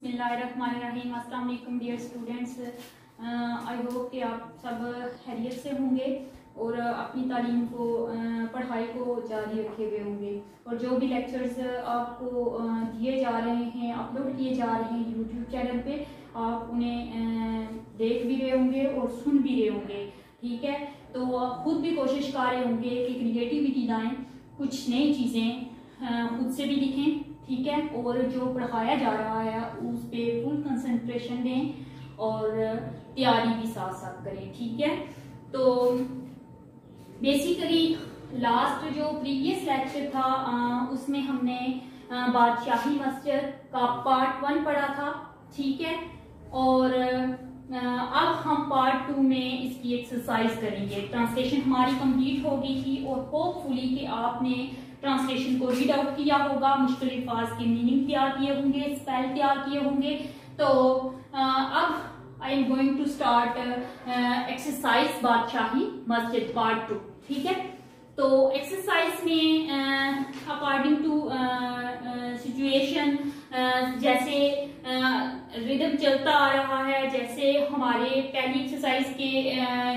बिस्मिल्लाहिर्रहमानिर्रहीम। अस्सलाम वालेकुम डियर स्टूडेंट्स। आई होप कि आप सब खैरियत से होंगे और अपनी तालीम को पढ़ाई को जारी रखे हुए होंगे और जो भी लेक्चर्स आपको दिए जा रहे हैं, अपलोड किए जा रहे हैं यूट्यूब चैनल पे, आप उन्हें देख भी रहे होंगे और सुन भी रहे होंगे। ठीक है, तो खुद भी कोशिश कर रहे होंगे कि क्रिएटिविटी लाएं, कुछ नई चीज़ें खुद से भी लिखें। ठीक है, और जो पढ़ाया जा रहा है उस पर फुल कंसंट्रेशन दें और तैयारी भी साथ साथ करें। ठीक है, तो बेसिकली लास्ट जो प्रीवियस लेक्चर था उसमें हमने बादशाही मस्जिद का पार्ट 1 पढ़ा था। ठीक है, और अब हम पार्ट 2 में इसकी एक्सरसाइज करेंगे। ट्रांसलेशन हमारी कंप्लीट हो गई थी और होपफुली कि आपने ट्रांसलेशन को रीड आउट किया होगा, मुश्किल अल्फाज के मीनिंग तैयार किए होंगे, स्पेल तैयार किए होंगे। तो अब I am going to start exercise Badshahi Masjid part 2। ठीक है, तो एक्सरसाइज में अकॉर्डिंग टू सिचुएशन, जैसे रिदम चलता आ रहा है, जैसे हमारे पहली एक्सरसाइज के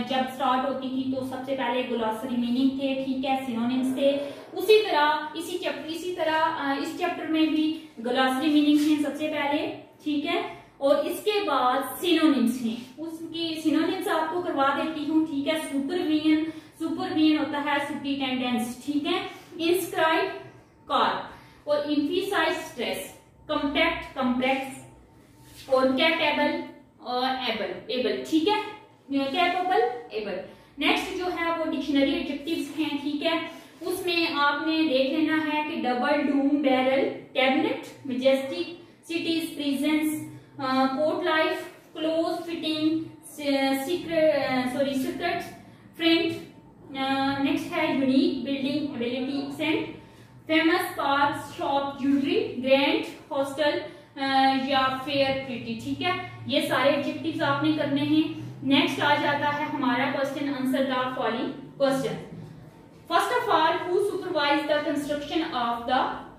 जब स्टार्ट होती थी तो सबसे पहले ग्लॉसरी मीनिंग थे। ठीक है, सिनोनिम्स थे। उसी तरह इस चैप्टर में भी ग्लॉसरी मीनिंग हैं सबसे पहले। ठीक है, और इसके बाद सिनोनिम्स हैं, उसकी सिनोनिम्स आपको करवा देती हूँ। ठीक है, सुपरवियन होता है सुपरिटेंडेंस। ठीक है, इंस्क्राइब कार और इम्फिसाइज स्ट्रेस, कॉम्पैक्ट कॉम्प्लेक्स और कैपेबल और एबल। ठीक है, कैपेबल एबल। नेक्स्ट जो है वो डिक्शनरी एडजेक्टिव्स हैं। ठीक है, उसमें आपने देख लेना है कि double, doom, barrel, cabinet, majestic, cities, presence, court life, close fitting, secret, front. Next है unique, building, ability, saint, famous, park, shop, jewellery, grand, hostel या फेयर, प्रिटी। ठीक है, ये सारे एडजेक्टिव्स आपने करने हैं। नेक्स्ट आ जाता है हमारा question answer the following question. First of all, who supervise the construction of the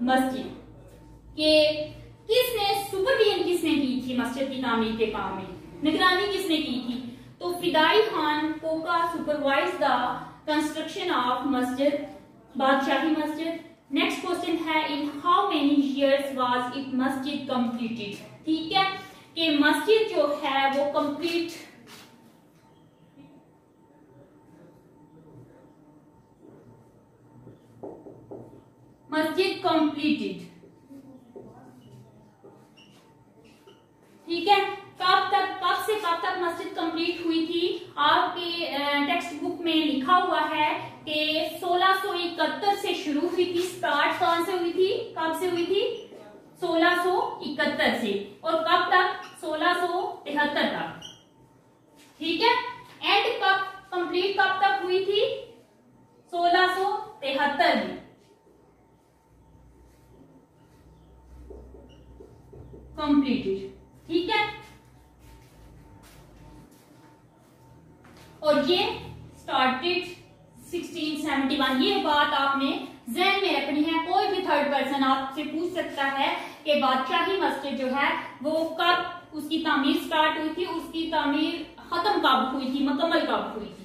मस्जिद? के सुपरविजन किसने की थी मस्जिद की तामीर के काम में? निगरानी किसने की थी? तो Fidai Khan Koka supervise the construction of masjid, Badshahi Masjid. Next question है, in how many years was it masjid completed? ठीक है, कि मस्जिद जो है वो कंप्लीट मस्जिद कंप्लीटेड। ठीक है, कब से कब तक मस्जिद कंप्लीट हुई थी? आपके टेक्स्ट बुक में लिखा हुआ है कि 1671 से शुरू हुई थी। स्टार्ट कहां से हुई थी, कब से हुई थी? 1671 से, और कब तक? 1673 तक। ठीक है, एंड कब कंप्लीट, कब तक हुई थी? 1673 में कंप्लीटेड। ठीक है, और ये स्टार्टेड 1671। ये बात आपने ज़हन में रखनी है। कोई भी थर्ड पर्सन आपसे पूछ सकता है कि बादशाही मस्जिद जो है वो कब उसकी तामीर स्टार्ट हुई थी, उसकी तामीर खत्म कब हुई थी, मुकम्मल कब हुई थी।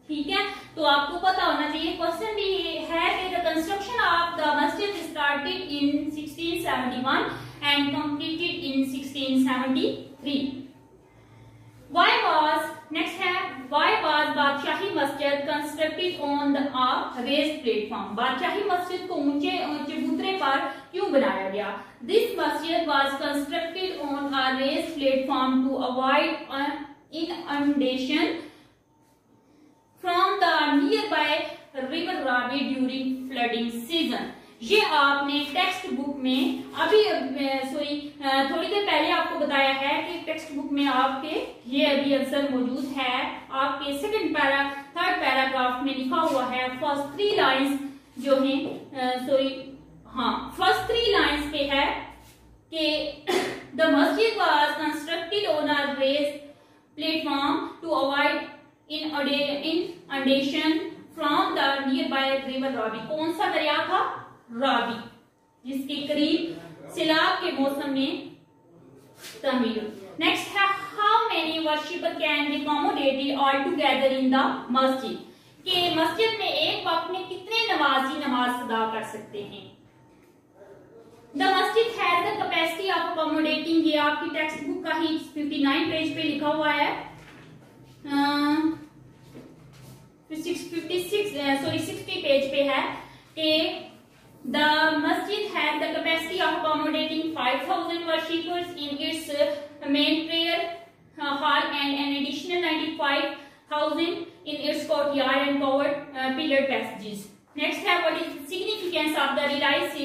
ठीक है, तो आपको पता होना चाहिए। क्वेश्चन भी है कि द कंस्ट्रक्शन ऑफ द मस्जिद started in 1671 and completed in 1673. Why was बादशाही मस्जिद constructed on a raised platform? बादशाही मस्जिद को ऊंचे चबूतरे पर क्यों बनाया गया? This masjid was constructed on a raised platform to avoid inundation from the nearby river Ravi during flooding season. ये आपने टेक्स्ट बुक में थोड़ी देर पहले आपको बताया है कि टेक्स्ट बुक में आपके ये अभी आंसर मौजूद है। आपके थर्ड पैराग्राफ में लिखा हुआ है, फर्स्ट 3 लाइंस जो हैं फर्स्ट 3 लाइंस पे है कि the masjid was constructed on a raised platform to avoid inundation from the nearby river Ravi. कौन सा दरिया था? रावी, जिसके करीब सैलाब के मौसम में तमीर। नेक्स्ट है how many worshipper can be accommodated all together in the मस्जिद, कि मस्जिद में एक वक्त में कितने नमाजी नमाज अदा कर सकते हैं। द मस्जिद has the capacity of accommodating, ये आपकी टेक्स्ट बुक का ही 59 पेज पे लिखा हुआ है, 60 पेज पे है कि द मस्जिद has the capacity of accommodating 5000 worshippers in its main prayer hall and an additional 95,000 in its courtyard and covered pillared passages. Next है what is the significance of the relics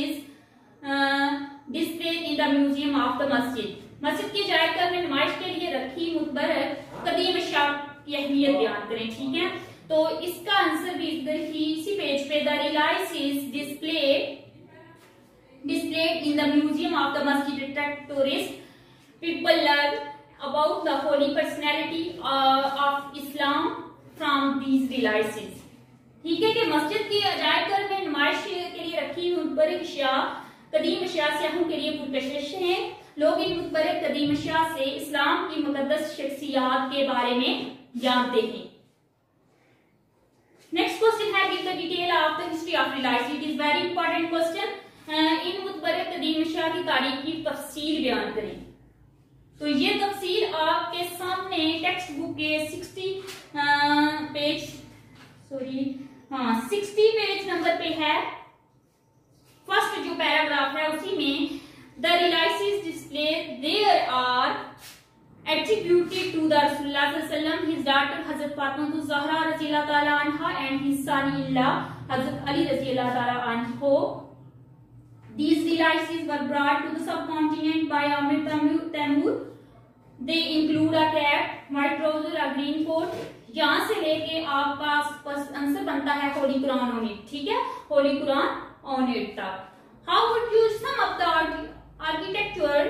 displayed in the museum of the masjid. मस्जिद की जायका में नुमाइश के लिए रखी मुतबरक कदीम अशिया की अहमियत बयान करें, ठीक है। तो इसका आंसर भी इधर ही इसी पेज पे, the relics displayed in the museum of the masjid attract tourists. People learn about the holy personality of Islam from these relics, ठीक है, कि मस्जिद की अजायब घर में नुमाइश के लिए रखी मुतबरक अशिया कदीम अशिया सियाहों के लिए पुरकशिश हैं। लोग इन मुतबरक कदीम अशिया से इस्लाम की मुकद्दस शख्सियात के बारे में जानते हैं। नेक्स्ट क्वेश्चन है give the detail of the history of relics, it is very important question. इन मुतबरक कदीम अशिया की तारीख की तफसील बयान करें। तो ये तफसील आपके सामने टेक्स्ट बुक के 60 पेज नंबर पे है। फर्स्ट जो पैराग्राफ है उसी में the relics display there are attributed to the Rasulullah sallallahu alaihi wasallam, his daughter Hazrat Fatima Zahra radhiyallahu ta'ala anha and his son-in-law Hazrat Ali radhiyallahu ta'ala anhu. These relics were brought to the subcontinent by Amir Taimur. They include a cap, white trouser, a green coat. यहाँ से लेके आपका answer बनता है Holi Quran on it, ठीक है, Holi Quran on it तक। How would you sum up the architectural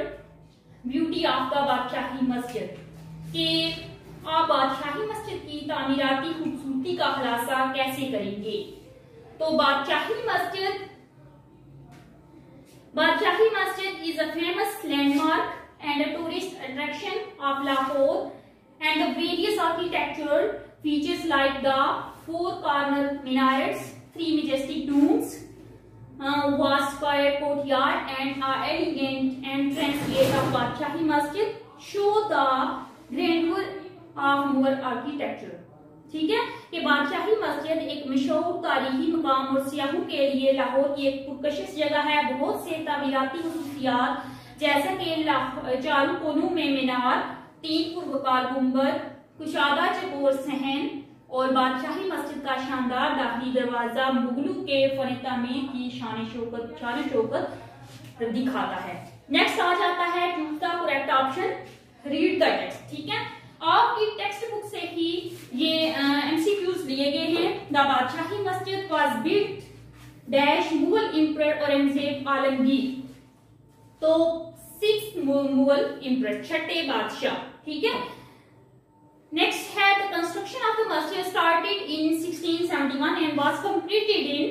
beauty of the बादशाही मस्जिद, कि आप बादशाही मस्जिद की तामीराती खूबसूरती का खुलासा कैसे करेंगे। तो बादशाही मस्जिद is a famous landmark and a tourist attraction of Lahore, and the various architectural features like the 4-corner minarets, 3 majestic domes, vast square courtyard and an elegant entrance gate of Badshahi Masjid show the grandeur of Mughal architecture, ठीक है, कि बादशाही मस्जिद एक मशहूर तारीखी मकाम और सियाहों के लिए लाहौर की एक पुरकशिश जगह है। बहुत से तामीराती खसूसियात जैसे कि चारों कोनों में मीनार, 3 पुरवकार गुंबद, कुशादा चकोर सहन और बादशाही मस्जिद का शानदार दाखिली दरवाजा मुगलों के फन तामीर की शान शौकत दिखाता है। नेक्स्ट आ जाता है choose the correct option, read the text, ठीक है। आपकी टेक्स्ट बुक से ही ये एमसीक्यूज लिए गए हैं। द बादशाही मस्जिद was built dash Mughal emperor Aurangzeb Alamgir, तो 6th मुगल एम्परर, 6ठे बादशाह, ठीक है। नेक्स्ट है द कंस्ट्रक्शन ऑफ द मस्जिद started in 1671 and was completed in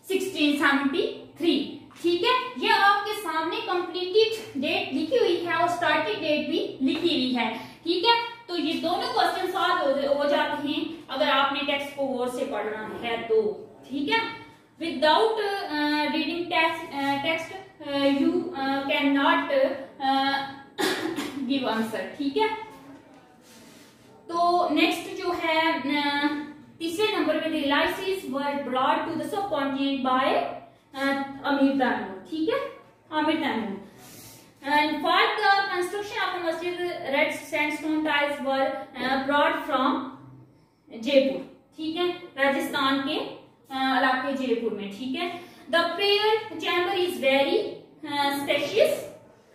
1673, ठीक है। ये आपके सामने कंप्लीटेड डेट लिखी हुई है और स्टार्टेड डेट भी लिखी हुई है, ठीक है। तो ये दोनों क्वेश्चन साथ हो जाते हैं अगर आपने टेक्स्ट को गौर से पढ़ना है तो, ठीक है। Without reading text you can not give answer, ठीक है। तो नेक्स्ट जो है तीसरे नंबर पे relics were brought to the subcontinent by Amir Taimur, ठीक है, Aamir Taimur. And for the construction of the masjid, red sandstone tiles were brought from Jaipur, ठीक है, राजस्थान के इलाके जयपुर में, ठीक है। The prayer chamber is very spacious.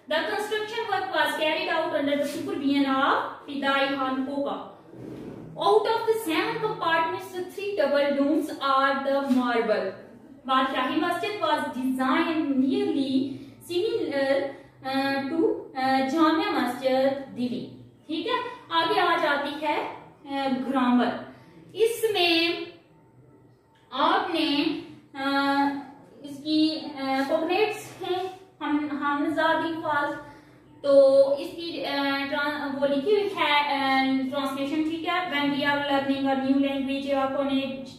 The construction work was carried out under the supervision of Pidai Khan Koka. Out of the 7 compartments, the 3 double domes are the marble. Badshahi Masjid was designed nearly similar to Jamia Masjid Delhi, ठीक है। आगे आ जाती है grammar. इसमें आपने इसकी coordinates हैं हमजा अल्फाज, तो इसकी वो लिखी हुई है ट्रांसलेशन, ठीक है। When we are learning a new language और phonemes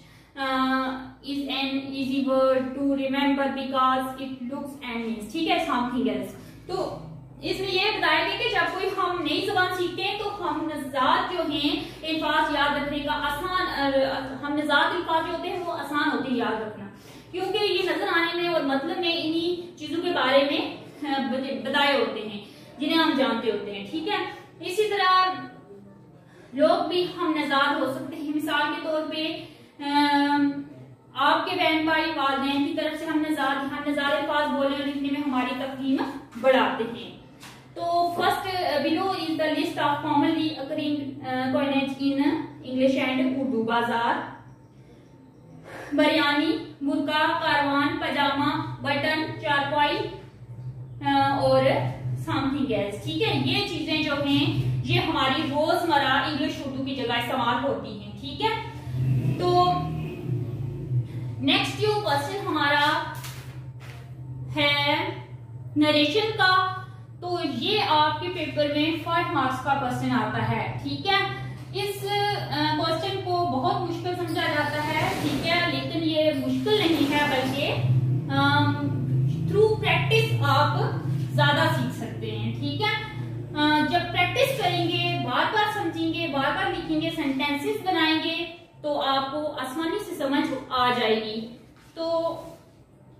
is an easy word to remember because it looks and means, ठीक है, something else। तो इसमें ये बताया गया कि जब कोई हम नई जबान सीखते हैं तो हम नज़ात जो हैं अल्फाज याद रखने का आसान, हम नज़ात अल्फाज जो होते हैं वो आसान होते हैं याद रखना, क्योंकि ये नजर आने में और मतलब में इन्हीं चीजों के बारे में बताए होते हैं जिन्हें हम जानते होते हैं, ठीक है। इसी तरह लोग भी हम नज़ात हो सकते हैं। मिसाल के तौर पे आपके बहन भाई वालिदैन की तरफ से हम नज़ार अल्फाज बोलने और लिखने में हमारी तफहीम बढ़ाते हैं। तो first below is the list of commonly occurring coinage in English and Urdu. बाजार, बरयानी, बुरका, कारवान, पजामा, बटन, चारपाई और समथिंग एल्स, ठीक है। ये चीजें जो हैं ये हमारी रोजमर्रा इंग्लिश उर्दू की जगह इस्तेमाल होती हैं, ठीक है। तो नेक्स्ट जो क्वेश्चन हमारा है नरेशन का, तो ये आपके पेपर में 5 मार्क्स का क्वेश्चन आता है, ठीक है। इस क्वेश्चन को बहुत मुश्किल समझा जाता है, ठीक है, लेकिन ये मुश्किल नहीं है, बल्कि थ्रू प्रैक्टिस आप ज्यादा सीख सकते हैं, ठीक है। जब प्रैक्टिस करेंगे, बार बार समझेंगे, बार बार लिखेंगे, सेंटेंसेस बनाएंगे, तो आपको आसानी से समझ आ जाएगी। तो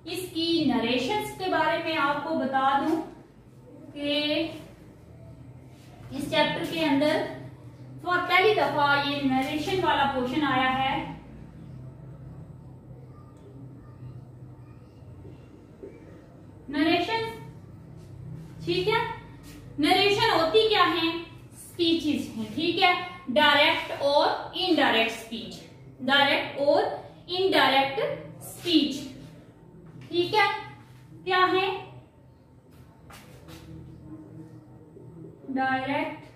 इसकी नरेशंस के बारे में आपको बता दूं कि इस चैप्टर के अंदर तो पहली दफा ये नरेशन वाला पोर्शन आया है। नरेशन, ठीक है। नरेशन होती क्या है? स्पीचेस हैं, ठीक है। डायरेक्ट और इनडायरेक्ट स्पीच, डायरेक्ट और इनडायरेक्ट स्पीच, ठीक है। क्या है? डायरेक्ट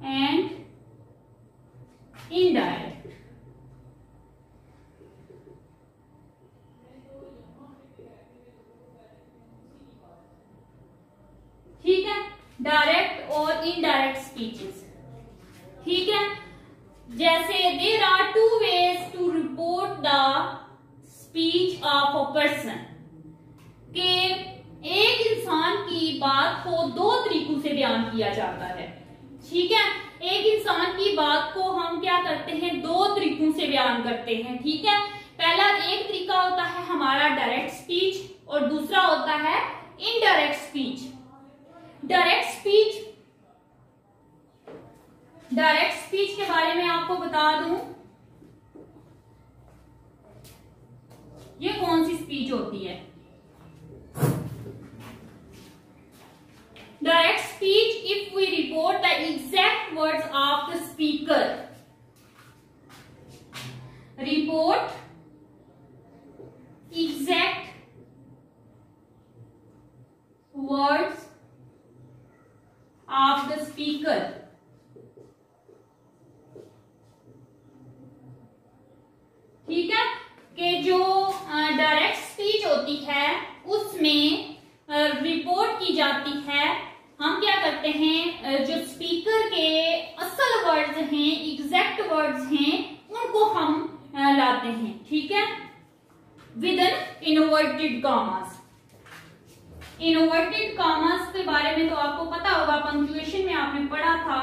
एंड इनडायरेक्ट, ठीक है। डायरेक्ट और इनडायरेक्ट स्पीचेस, ठीक है। जैसे there are 2 ways to report the speech of a person, के एक इंसान की बात को 2 तरीकों से बयान किया जाता है, ठीक है। एक इंसान की बात को हम क्या करते हैं? 2 तरीकों से बयान करते हैं, ठीक है। पहला एक तरीका होता है हमारा डायरेक्ट स्पीच और दूसरा होता है इनडायरेक्ट स्पीच। डायरेक्ट स्पीच के बारे में आपको बता दूं, ये कौन सी स्पीच होती है? Direct speech if we report the exact words of the speaker, report exact words of the speaker, ठीक है। कि जो डायरेक्ट स्पीच होती है उसमें रिपोर्ट की जाती है, हम क्या करते हैं, जो स्पीकर के असल वर्ड्स हैं, एग्जैक्ट वर्ड्स हैं, उनको हम लाते हैं, ठीक है, with an inverted commas. Inverted commas के बारे में तो आपको पता होगा, पंक्चुएशन में आपने पढ़ा था,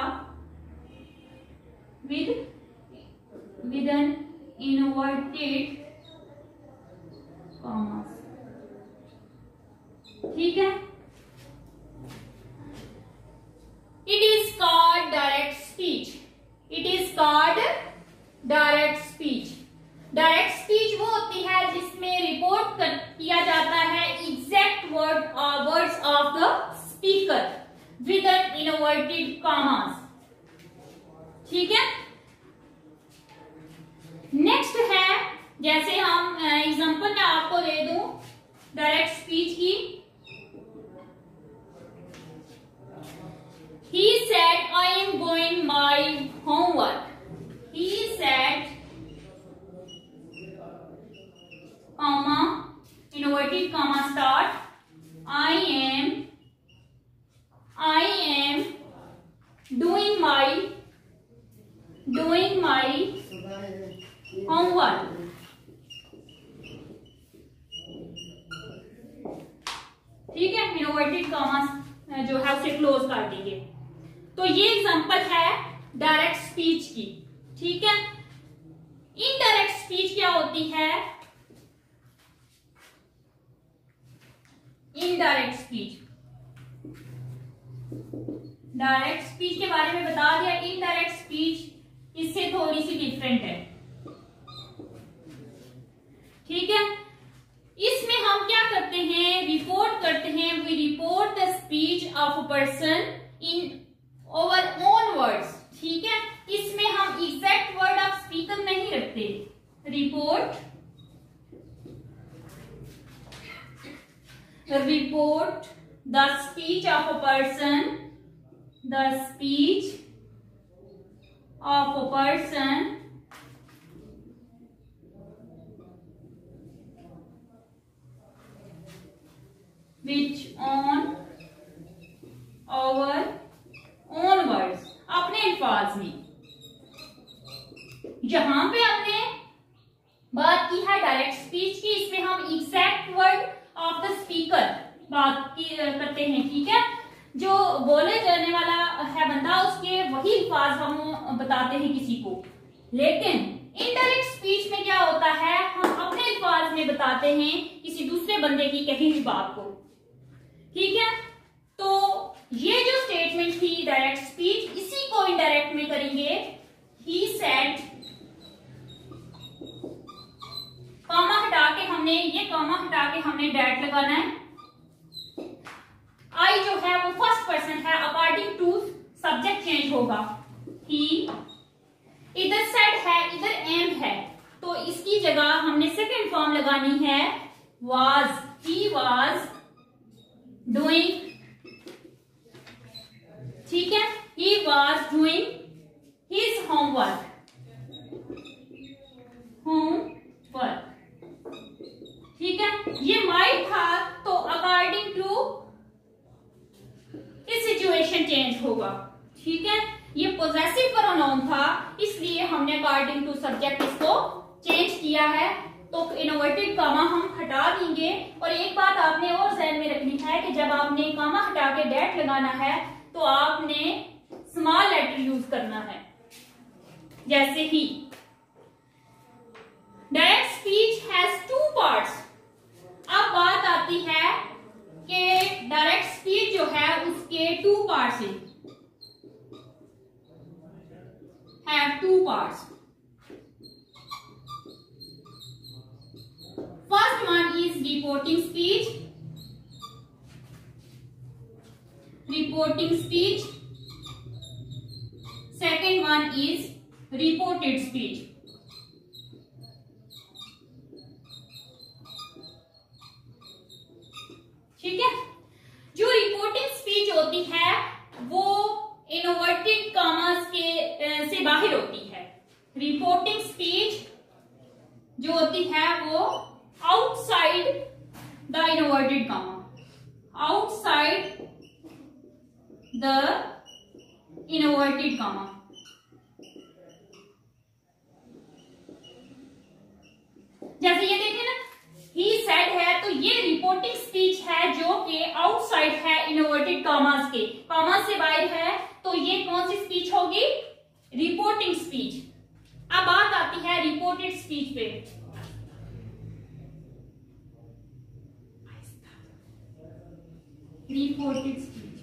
विद एन इनवर्टेड कॉमास, ठीक है। It is called direct speech, it is called direct speech. Direct speech वो होती है जिसमें रिपोर्ट किया जाता है exact words of the speaker with an inverted commas, ठीक है। नेक्स्ट है, जैसे हम एग्जांपल मैं आपको दे दूं डायरेक्ट स्पीच की, he said I am going my homework, he said comma inverted comma start I doing my homework. ठीक है, इनवर्टेड कॉमा जो है उसे क्लोज कर देंगे। तो ये एग्जांपल है डायरेक्ट स्पीच की। ठीक है, इनडायरेक्ट स्पीच क्या होती है? इनडायरेक्ट स्पीच, डायरेक्ट स्पीच के बारे में बता दिया। इनडायरेक्ट स्पीच इससे थोड़ी सी डिफरेंट है। ठीक है, इसमें हम क्या करते हैं? रिपोर्ट करते हैं। We report the speech of a person in our own words. ठीक है, इसमें हम एग्जैक्ट वर्ड ऑफ स्पीकर नहीं रखते। Report the speech of a person, the speech of a person which on our own words, अपने अल्फाज में। यहां पे हमने बात की है डायरेक्ट स्पीच की, इसमें हम exact word of the speaker बात करते हैं। ठीक है, जो बोले जाने वाला है बंदा, उसके वही अल्फाज हम बताते हैं किसी को। लेकिन इनडायरेक्ट स्पीच में क्या होता है? हम अपने अल्फाज में बताते हैं किसी दूसरे बंदे की कही हुई बात को। ठीक है, तो ये जो स्टेटमेंट थी डायरेक्ट स्पीच, इसी को इनडायरेक्ट में करेंगे। ही सेड, कॉमा हटा के हमने डैट लगाना है। आई जो है वो फर्स्ट पर्सन है, अकॉर्डिंग टू सब्जेक्ट चेंज होगा। ही, इधर सेड है, इधर एम है, तो इसकी जगह हमने सेकंड फॉर्म लगानी है वाज। ही वाज डूइंग, ठीक है, he was doing his homework. ठीक है, ये माइट था, तो अकॉर्डिंग टू इस सिचुएशन चेंज होगा। ठीक है, ये पोजेसिव प्रोनाउन था, इसलिए हमने अकॉर्डिंग टू सब्जेक्ट इसको चेंज किया है। तो इनवर्टेड कॉमा हम हटा देंगे। और एक बात आपने और ध्यान में रखनी है कि जब आपने कॉमा हटा के डैट लगाना है तो आपने स्मॉल लेटर यूज करना है, जैसे ही। Direct speech has two parts. अब बात आती है कि डायरेक्ट स्पीच जो है उसके two parts have two parts. First one is reporting speech. Second one is reported speech. ठीक है, जो रिपोर्टिंग स्पीच होती है वो इनवर्टेड कॉमास के से बाहर होती है। रिपोर्टिंग स्पीच जो होती है वो outside the inverted comma, outside the inverted comma। जैसे ये देखिए ना, he said है, तो ये रिपोर्टिंग स्पीच है जो कि आउटसाइड है इनवर्टेड कॉमास के, कॉमास से बाहर है, तो ये कौन सी स्पीच होगी? Reporting speech. अब बात आती है रिपोर्टेड स्पीच पे। रिपोर्टेड स्पीच,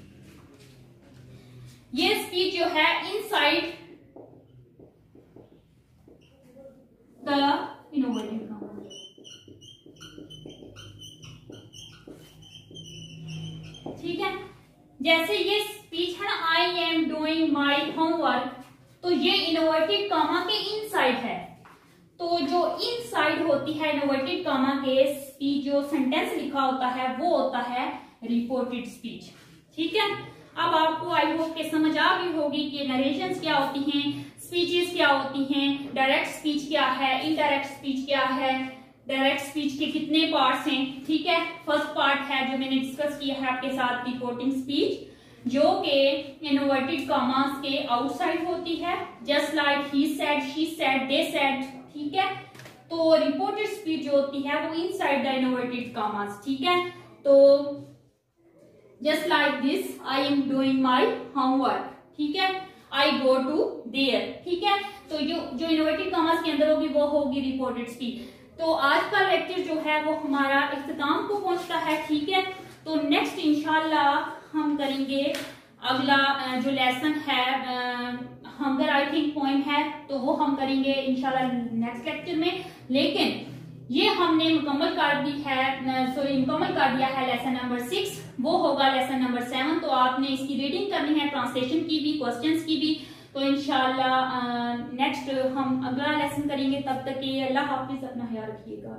ये स्पीच जो है इनसाइड द इनवर्टेड कॉमा। ठीक है, जैसे ये स्पीच है ना, I am doing my homework, तो ये इनवर्टेड कॉमा के इनसाइड है। तो जो इनसाइड होती है इनवर्टेड कॉमा के स्पीच, जो सेंटेंस लिखा होता है वो होता है रिपोर्टेड स्पीच। ठीक है, अब आपको आई होप के समझ आ गई होगी कि नरेशंस क्या होती हैं, स्पीचेस क्या होती हैं, डायरेक्ट स्पीच क्या है, इनडायरेक्ट स्पीच क्या है, डायरेक्ट स्पीच के कितने पार्ट्स हैं। ठीक है, फर्स्ट पार्ट है जो मैंने डिस्कस किया है आपके साथ, रिपोर्टिंग स्पीच। जो कि इन्वर्टेड कॉमास के आउटसाइड होती है, just like he said, she said, they said, ठीक है। तो रिपोर्टेड स्पीच जो होती है वो इनसाइड द इन्वर्टेड कॉमास, ठीक है। तो just like this, I am doing my homework, ठीक है, आई गो टू देयर, ठीक है। तो जो इन्वर्टेड कॉमास के अंदर होगी वो होगी रिपोर्टेड स्पीच। तो आज का लेक्चर जो है वो हमारा इख्तिताम को पहुंचता है, ठीक है। तो नेक्स्ट इंशाल्लाह हम करेंगे अगला जो लेसन है, हंगर आई थिंक पोएम है, तो वो हम करेंगे इंशाल्लाह नेक्स्ट लेक्चर में। लेकिन ये हमने मुकम्मल कर दिया है लेसन नंबर 6, वो होगा लेसन नंबर 7। तो आपने इसकी रीडिंग करनी है, ट्रांसलेशन की भी, क्वेश्चंस की भी। तो इंशाल्लाह नेक्स्ट हम अगला लेसन करेंगे। तब तक के अल्लाह हाफिज, अपना ख्याल रखिएगा।